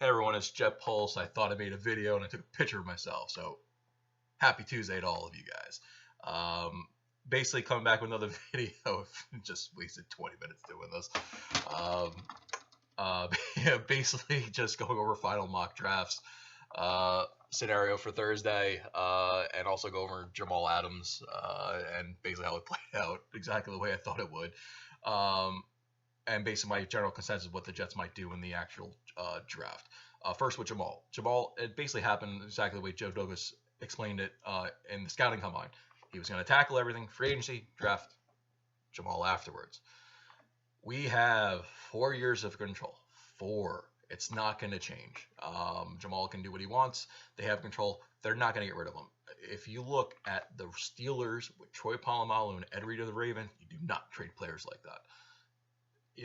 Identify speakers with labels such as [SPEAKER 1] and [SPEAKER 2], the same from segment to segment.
[SPEAKER 1] Hey everyone, it's Jet Pulse. I thought I made a video and I took a picture of myself. So happy Tuesday to all of you guys. Um, Basically coming back with another video. Just wasted 20 minutes doing this. Um, yeah, basically just going over final mock drafts scenario for Thursday, and also go over Jamal Adams and basically how it played out exactly the way I thought it would. And based on my general consensus of what the Jets might do in the actual draft. First with Jamal. Jamal, it basically happened exactly the way Joe Douglas explained it in the scouting combine. He was going to tackle everything, free agency, draft Jamal afterwards. We have 4 years of control. 4. It's not going to change. Jamal can do what he wants. They have control. They're not going to get rid of him. If you look at the Steelers with Troy Polamalu and Ed Reed of the Ravens, you do not trade players like that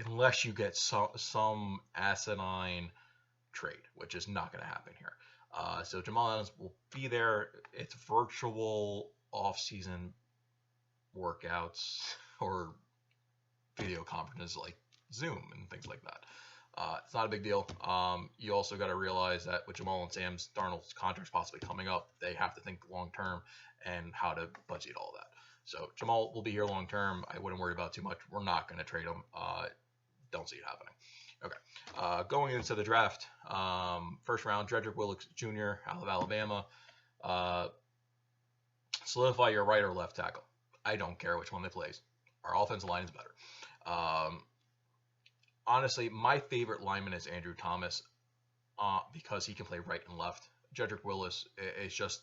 [SPEAKER 1] unless you get some asinine trade, which is not going to happen here. So Jamal Adams will be there. It's virtual off-season workouts or video conferences like Zoom and things like that. It's not a big deal. You also got to realize that with Jamal and Sam Darnold's contracts possibly coming up, they have to think long-term and how to budget all that. So Jamal will be here long-term. I wouldn't worry about too much. We're not going to trade him. Don't see it happening. Okay. Going into the draft, first round, Jedrick Willis Jr. out of Alabama. Solidify your right or left tackle. I don't care which one they plays. Our offensive line is better. Honestly, my favorite lineman is Andrew Thomas because he can play right and left. Jedrick Willis is just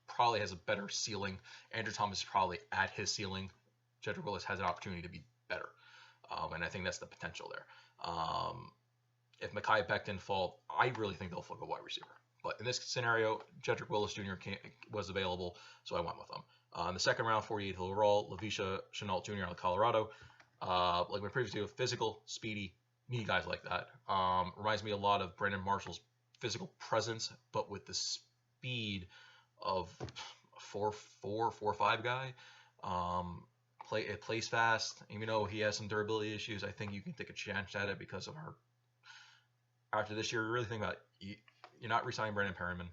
[SPEAKER 1] probably has a better ceiling. Andrew Thomas is probably at his ceiling. Jedrick Willis has an opportunity to be better. And I think that's the potential there. If Mekhi Beck didn't fall, I really think they'll flip a wide receiver. But in this scenario, Jedrick Willis Jr. was available, so I went with him. In the second round, 48th overall, Laviska Shenault Jr. out of Colorado. Like my previous video, physical, speedy, need guys like that. Reminds me a lot of Brandon Marshall's physical presence, but with the speed of a 4'4", 4'5" guy. It plays fast. Even though he has some durability issues, I think you can take a chance at it because of our. After this year, you really think about you're not re-signing Brandon Perriman,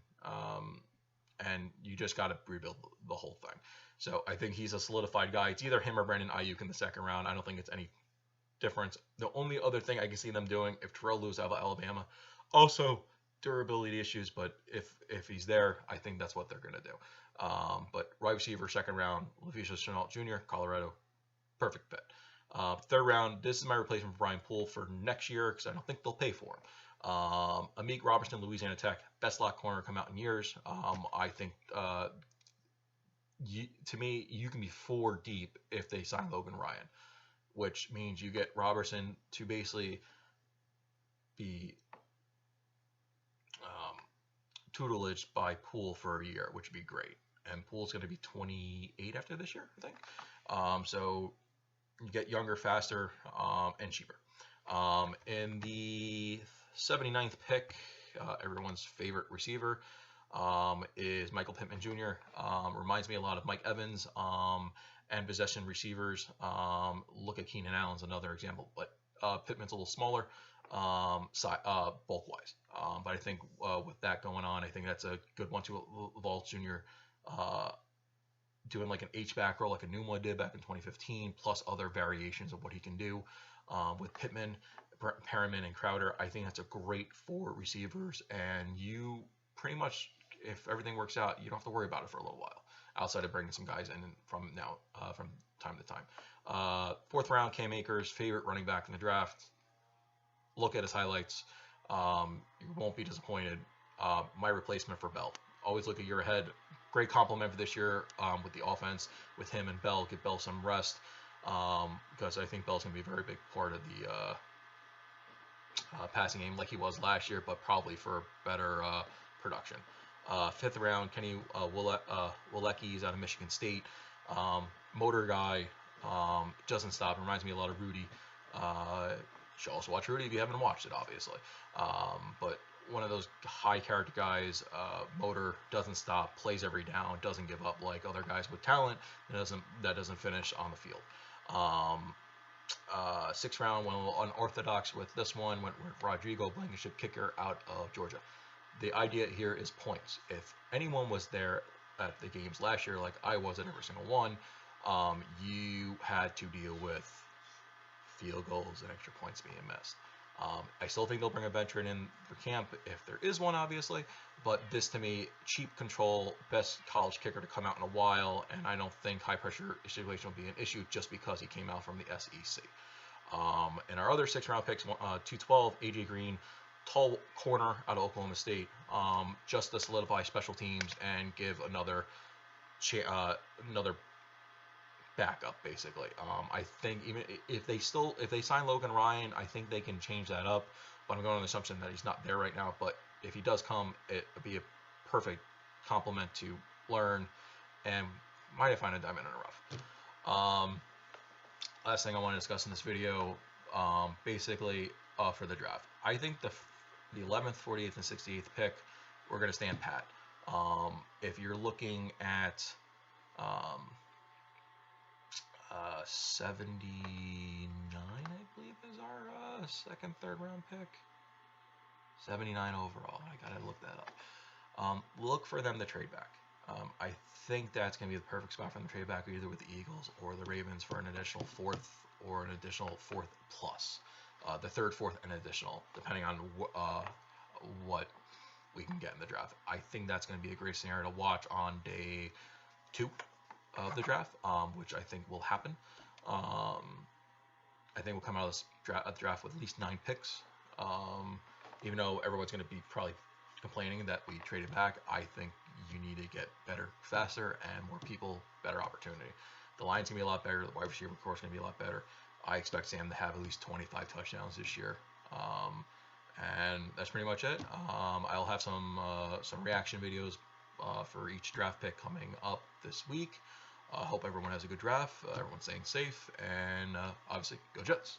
[SPEAKER 1] and you just got to rebuild the whole thing. So I think he's a solidified guy. It's either him or Brandon Ayuk in the second round. I don't think it's any difference. The only other thing I can see them doing if Terrell Lewis out of Alabama, also durability issues, but if he's there, I think that's what they're going to do. But wide receiver, second round, Laviska Shenault Jr., Colorado, perfect fit. Third round, this is my replacement for Brian Poole for next year because I don't think they'll pay for him. Amik Robertson, Louisiana Tech, best lock corner come out in years. I think, to me, you can be 4 deep if they sign Logan Ryan, which means you get Robertson to basically be tutelage by Poole for a year, which would be great. And Poole's going to be 28 after this year, I think. So you get younger, faster, and cheaper. In the 79th pick, everyone's favorite receiver is Michael Pittman Jr. Reminds me a lot of Mike Evans and possession receivers. Look at Keenan Allen's another example, but Pittman's a little smaller bulk-wise. But I think with that going on, I think that's a good one to Laval's Jr. Doing like an H-back role like a Numa did back in 2015, plus other variations of what he can do. With Pittman, Perriman, and Crowder, I think that's a great 4 receivers, and you pretty much, if everything works out, you don't have to worry about it for a little while, outside of bringing some guys in from time to time. Fourth round, Cam Akers, favorite running back in the draft. Look at his highlights. You won't be disappointed. My replacement for Bell. Always look a year ahead. Great compliment for this year with the offense, with him and Bell. Give Bell some rest because I think Bell's going to be a very big part of the passing game like he was last year, but probably for better production. Fifth round, Kenny Wilecki is out of Michigan State. Motor guy, doesn't stop. Reminds me a lot of Rudy. You should also watch Rudy if you haven't watched it, obviously. But one of those high character guys, motor, doesn't stop, plays every down, doesn't give up like other guys with talent that doesn't finish on the field. Sixth round, went a little unorthodox with this one. Went with Rodrigo, Blankenship kicker out of Georgia. The idea here is points. If anyone was there at the games last year, like I was at every single one, you had to deal with field goals and extra points being missed. I still think they'll bring a veteran in for camp if there is one, obviously. But this, to me, cheap control, best college kicker to come out in a while, and I don't think high pressure situation will be an issue just because he came out from the SEC. And our other 6th round picks, 212, AJ Green, tall corner out of Oklahoma State, just to solidify special teams and give another backup, basically. I think even if they sign Logan Ryan, I think they can change that up. But I'm going on the assumption that he's not there right now. But if he does come, it would be a perfect complement to learn and might have found a diamond in the rough. Last thing I want to discuss in this video, basically for the draft. I think the 11th, 48th, and 68th pick, we're going to stand pat. If you're looking at 79, I believe is our 2nd, 3rd round pick. 79 overall. I gotta look that up. Look for them to trade back. I think that's going to be the perfect spot for them to trade back, either with the Eagles or the Ravens for an additional 4th or an additional 4th plus. The 3rd, 4th, and additional, depending on what we can get in the draft. I think that's going to be a great scenario to watch on day 2 of the draft, which I think will happen. I think we'll come out of this draft with at least 9 picks. Even though everyone's going to be probably complaining that we traded back, I think you need to get better, faster, and more people, better opportunity. The line's going to be a lot better. The wide receiver core is going to be a lot better. I expect Sam to have at least 25 touchdowns this year. And that's pretty much it. I'll have some reaction videos for each draft pick coming up this week. I hope everyone has a good draft. Everyone's staying safe, and obviously, go Jets.